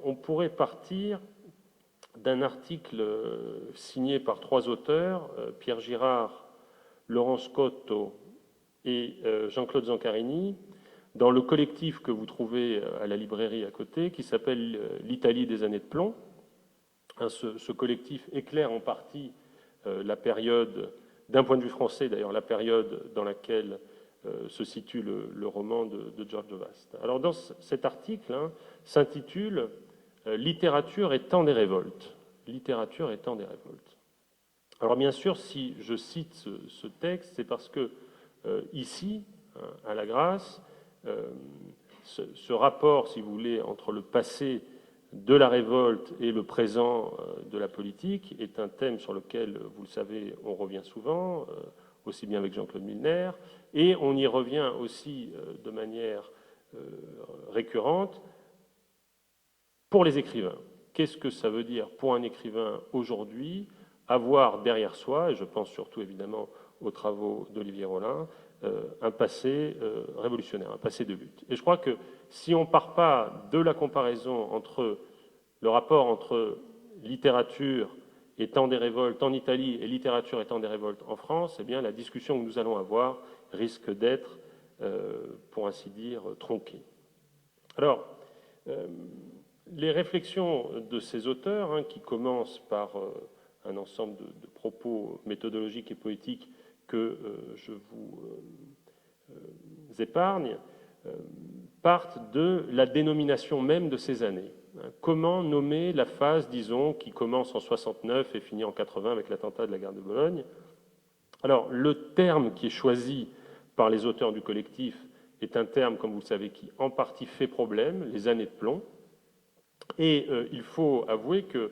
on pourrait partir d'un article signé par 3 auteurs, Pierre Girard, Laurence Cotto et Jean-Claude Zancarini, dans le collectif que vous trouvez à la librairie à côté, qui s'appelle l'Italie des années de plomb. Ce collectif éclaire en partie la période, d'un point de vue français d'ailleurs, la période dans laquelle se situe le roman de George Vast. Alors dans cet article, s'intitule Littérature et temps des révoltes. Littérature et temps des révoltes. Alors bien sûr, si je cite ce texte, c'est parce que ici, à la Grâce, ce rapport, si vous voulez, entre le passé de la révolte et le présent de la politique est un thème sur lequel, vous le savez, on revient souvent, aussi bien avec Jean-Claude Milner, et on y revient aussi de manière récurrente pour les écrivains. Qu'est-ce que ça veut dire pour un écrivain aujourd'hui avoir derrière soi, et je pense surtout évidemment aux travaux d'Olivier Rollin, un passé révolutionnaire, un passé de lutte. Et je crois que si on ne part pas de la comparaison entre le rapport entre littérature et temps des révoltes en Italie et littérature et temps des révoltes en France, eh bien la discussion que nous allons avoir risque d'être, pour ainsi dire, tronquée. Alors, les réflexions de ces auteurs, qui commencent par un ensemble de propos méthodologiques et poétiques que je vous épargne, partent de la dénomination même de ces années. Comment nommer la phase, disons, qui commence en 69 et finit en 80 avec l'attentat de la gare de Bologne? Alors, le terme qui est choisi par les auteurs du collectif est un terme, comme vous le savez, qui en partie fait problème, les années de plomb. Et il faut avouer que,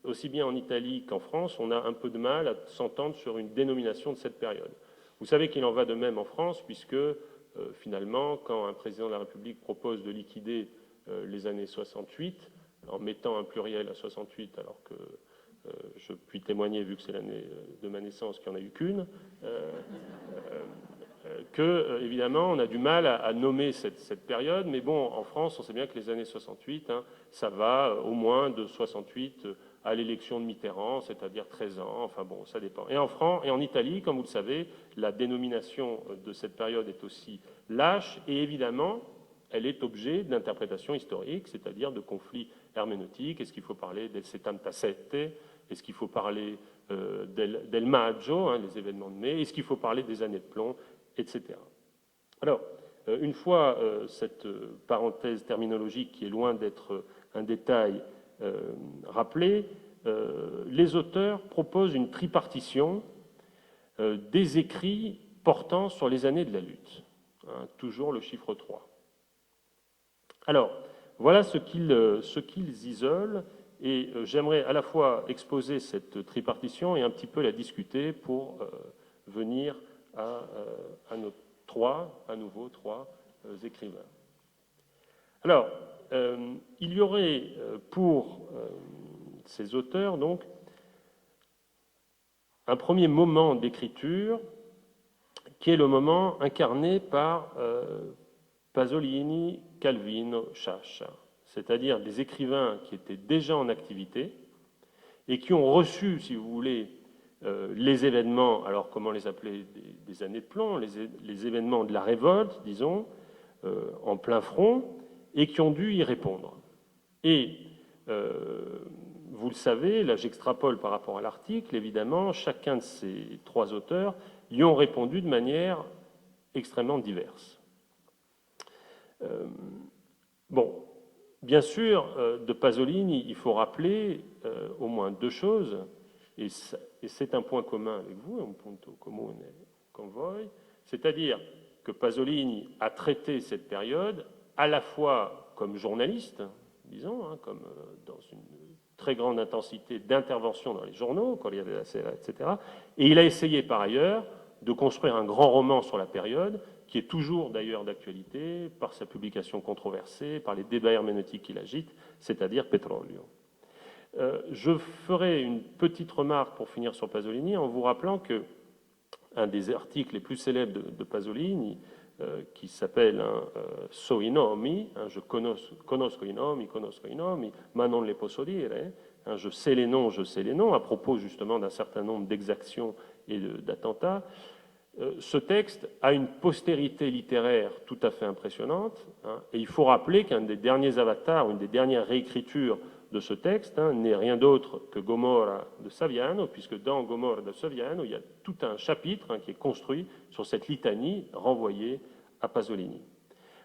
aussi bien en Italie qu'en France, on a un peu de mal à s'entendre sur une dénomination de cette période. Vous savez qu'il en va de même en France, puisque finalement, quand un président de la République propose de liquider les années 68, en mettant un pluriel à 68, alors que je puis témoigner, vu que c'est l'année de ma naissance, qu'il n'y en a eu qu'une, que, évidemment, on a du mal à nommer cette période, mais bon, en France, on sait bien que les années 68, ça va au moins de 68 à l'élection de Mitterrand, c'est-à-dire 13 ans, enfin bon, ça dépend. Et en Italie, comme vous le savez, la dénomination de cette période est aussi lâche, et évidemment, elle est objet d'interprétation historique, c'est-à-dire de conflits herméneutiques. Est-ce qu'il faut parler del 77? Est-ce qu'il faut parler del Maggio, les événements de mai? Est-ce qu'il faut parler des années de plomb, etc. Alors, une fois cette parenthèse terminologique qui est loin d'être un détail rappelée, les auteurs proposent une tripartition des écrits portant sur les années de la lutte. Toujours le chiffre 3. Alors, voilà ce qu'ils isolent, et j'aimerais à la fois exposer cette tripartition et un petit peu la discuter pour venir à nos à nouveau trois écrivains. Alors, il y aurait pour ces auteurs donc un premier moment d'écriture qui est le moment incarné par Pasolini, Calvino, Sciascia, c'est-à-dire des écrivains qui étaient déjà en activité et qui ont reçu, si vous voulez, les événements, alors comment les appeler, des années de plomb, les événements de la révolte, disons, en plein front, et qui ont dû y répondre. Et vous le savez, là j'extrapole par rapport à l'article, évidemment, chacun de ces trois auteurs y ont répondu de manière extrêmement diverse. Bon, bien sûr, de Pasolini, il faut rappeler au moins deux choses, et c'est un point commun avec vous, un punto comune con voi, c'est-à-dire que Pasolini a traité cette période à la fois comme journaliste, disons, comme dans une très grande intensité d'intervention dans les journaux, Corriere della Sera, etc. Et il a essayé par ailleurs de construire un grand roman sur la période, qui est toujours d'ailleurs d'actualité, par sa publication controversée, par les débats herméneutiques qu'il agite, c'est-à-dire Petrolio. Je ferai une petite remarque pour finir sur Pasolini en vous rappelant que un des articles les plus célèbres de Pasolini qui s'appelle So i nomi, je conosco i nomi, ma non le posso dire, je sais les noms, à propos justement d'un certain nombre d'exactions et d'attentats. Ce texte a une postérité littéraire tout à fait impressionnante, et il faut rappeler qu'un des derniers avatars, une des dernières réécritures de ce texte n'est rien d'autre que Gomorra de Saviano, puisque dans Gomorra de Saviano, il y a tout un chapitre qui est construit sur cette litanie renvoyée à Pasolini.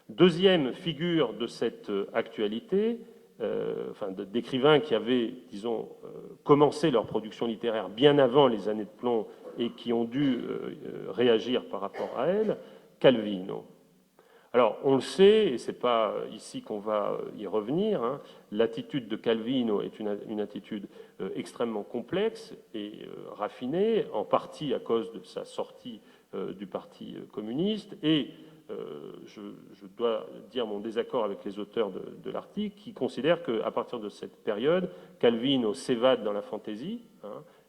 Deuxième figure de cette actualité, d'écrivains qui avaient, disons, commencé leur production littéraire bien avant les années de plomb et qui ont dû réagir par rapport à elle, Calvino. Alors, on le sait, et ce n'est pas ici qu'on va y revenir, l'attitude de Calvino est une attitude extrêmement complexe et raffinée, en partie à cause de sa sortie du Parti communiste, et je dois dire mon désaccord avec les auteurs de l'article, qui considèrent qu'à partir de cette période, Calvino s'évade dans la fantaisie,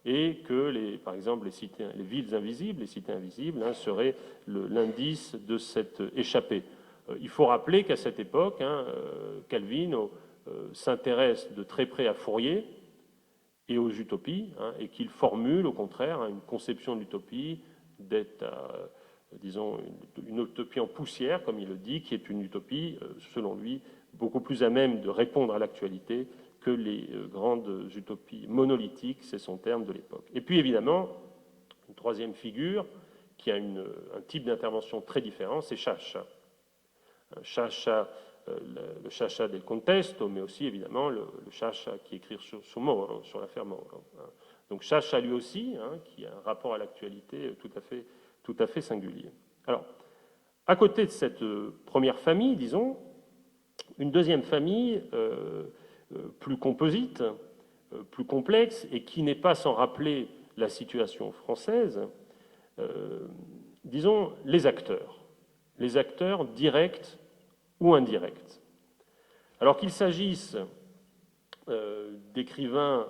et que, par exemple, les villes invisibles, les cités invisibles, seraient l'indice de cette échappée. Il faut rappeler qu'à cette époque, Calvino s'intéresse de très près à Fourier et aux utopies, et qu'il formule au contraire une conception de l'utopie d'être, disons, une utopie en poussière, comme il le dit, qui est une utopie, selon lui, beaucoup plus à même de répondre à l'actualité que les grandes utopies monolithiques, c'est son terme de l'époque. Et puis évidemment, une troisième figure qui a un type d'intervention très différent, c'est Sciascia. Sciascia, le Sciascia del Contesto, mais aussi évidemment le Sciascia qui écrit sur Moro, sur l'affaire Moro. Donc Sciascia lui aussi, qui a un rapport à l'actualité tout à fait singulier. Alors, à côté de cette première famille, disons, une deuxième famille plus composite, plus complexe, et qui n'est pas sans rappeler la situation française, disons les acteurs directs ou indirects. Alors qu'il s'agisse d'écrivains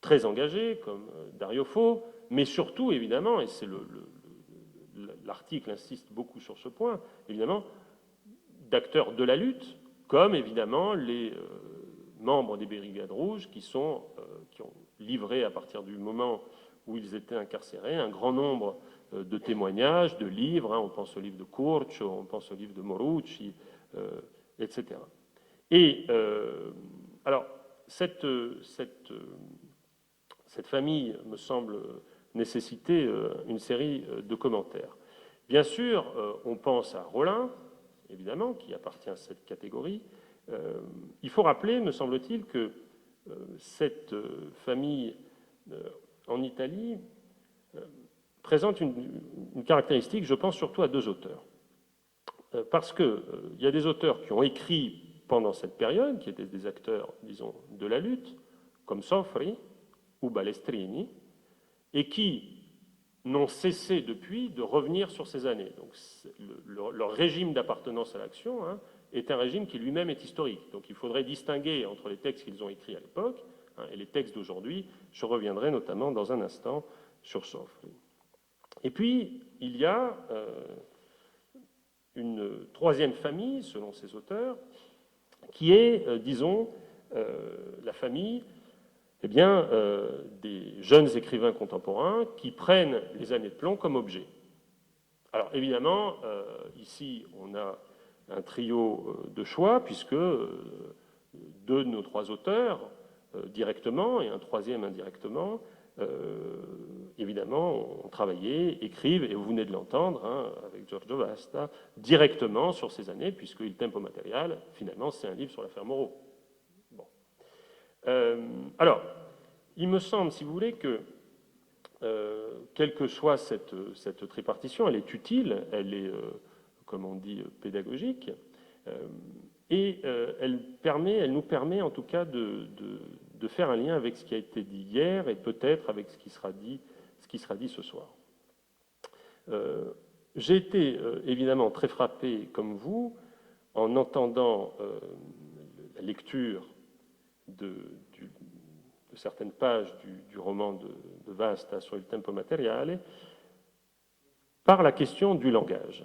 très engagés comme Dario Fo, mais surtout évidemment, et c'est l'article insiste beaucoup sur ce point, évidemment, d'acteurs de la lutte, comme évidemment les membres des Brigades Rouges qui ont livré à partir du moment où ils étaient incarcérés un grand nombre de témoignages, de livres, on pense au livre de Curcio, on pense au livre de Morucci, etc. Et alors, cette famille me semble nécessiter une série de commentaires. Bien sûr, on pense à Rollin, évidemment, qui appartient à cette catégorie. Il faut rappeler, me semble-t-il, que cette famille en Italie présente une caractéristique, je pense surtout à deux auteurs. Parce qu'il y a des auteurs qui ont écrit pendant cette période, qui étaient des acteurs, disons, de la lutte, comme Sofri ou Balestrini, et qui n'ont cessé depuis de revenir sur ces années. Donc leur régime d'appartenance à l'action est un régime qui lui-même est historique. Donc il faudrait distinguer entre les textes qu'ils ont écrits à l'époque et les textes d'aujourd'hui. Je reviendrai notamment dans un instant sur Sofri. Et puis, il y a une troisième famille, selon ces auteurs, qui est, disons, la famille des jeunes écrivains contemporains qui prennent les années de plomb comme objet. Alors, évidemment, ici, on a un trio de choix, puisque deux de nos trois auteurs, directement, et un troisième indirectement, évidemment, ont travaillé, écrivent, et vous venez de l'entendre, avec Giorgio Vasta, directement sur ces années, puisque Il Tempo Materiale, finalement, c'est un livre sur l'affaire Moro. Bon. Alors, il me semble, si vous voulez, que, quelle que soit cette tripartition, elle est utile, elle est, comme on dit, pédagogique, et elle nous permet, en tout cas, de faire un lien avec ce qui a été dit hier et peut-être avec ce qui sera dit ce soir. J'ai été évidemment très frappé, comme vous, en entendant la lecture de certaines pages du roman de Vasta sur Il Tempo Materiale, par la question du langage.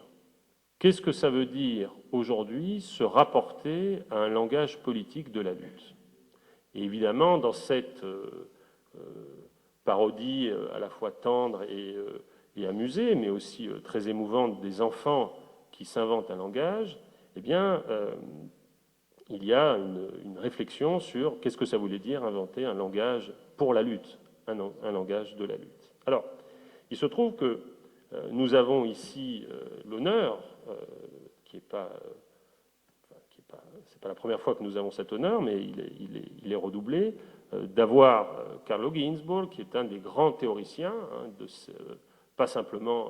Qu'est-ce que ça veut dire aujourd'hui se rapporter à un langage politique de la lutte? Et évidemment, dans cette parodie à la fois tendre et amusée, mais aussi très émouvante des enfants qui s'inventent un langage, eh bien, il y a une réflexion sur qu'est-ce que ça voulait dire inventer un langage pour la lutte, un langage de la lutte. Alors, il se trouve que nous avons ici l'honneur, qui n'est pas, c'est pas la première fois que nous avons cet honneur, mais il est redoublé, d'avoir Carlo Ginzburg, qui est un des grands théoriciens, hein, pas simplement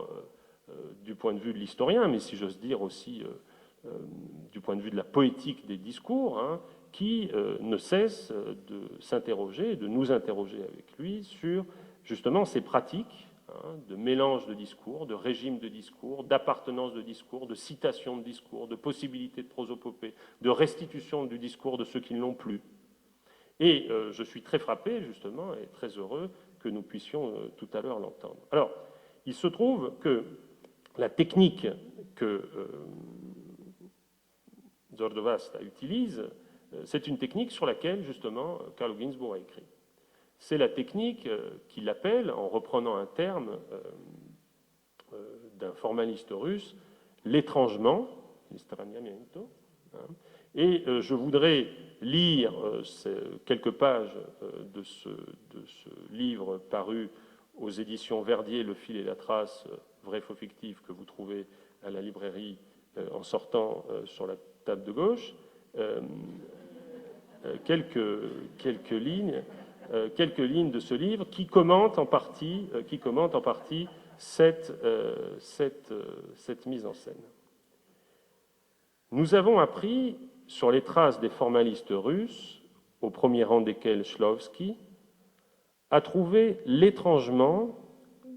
du point de vue de l'historien, mais si j'ose dire aussi du point de vue de la poétique des discours, hein, qui ne cesse de s'interroger, de nous interroger avec lui sur justement ces pratiques de mélange de discours, de régime de discours, d'appartenance de discours, de citation de discours, de possibilité de prosopopée, de restitution du discours de ceux qui ne l'ont plus. Et je suis très frappé, justement, et très heureux que nous puissions tout à l'heure l'entendre. Alors, il se trouve que la technique que Zordovasta utilise, c'est une technique sur laquelle, justement, Carlo Ginzburg a écrit. C'est la technique qu'il appelle, en reprenant un terme d'un formaliste russe, l'étrangement, l'estraniamiento. Et je voudrais lire quelques pages de ce livre paru aux éditions Verdier, Le fil et la trace, vrai faux fictif, que vous trouvez à la librairie en sortant sur la table de gauche. Quelques lignes de ce livre qui commente en partie cette mise en scène. Nous avons appris sur les traces des formalistes russes, au premier rang desquels Shklovsky, à trouver l'étrangement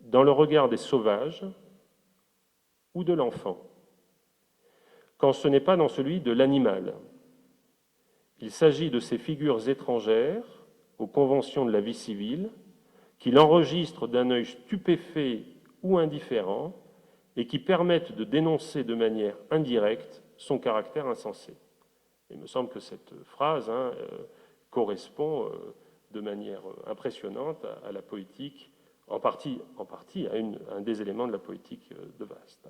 dans le regard des sauvages ou de l'enfant, quand ce n'est pas dans celui de l'animal. Il s'agit de ces figures étrangères aux conventions de la vie civile qu'il enregistre d'un œil stupéfait ou indifférent et qui permettent de dénoncer de manière indirecte son caractère insensé. Il me semble que cette phrase correspond de manière impressionnante à la poétique, en partie à un des éléments de la poétique de Vast.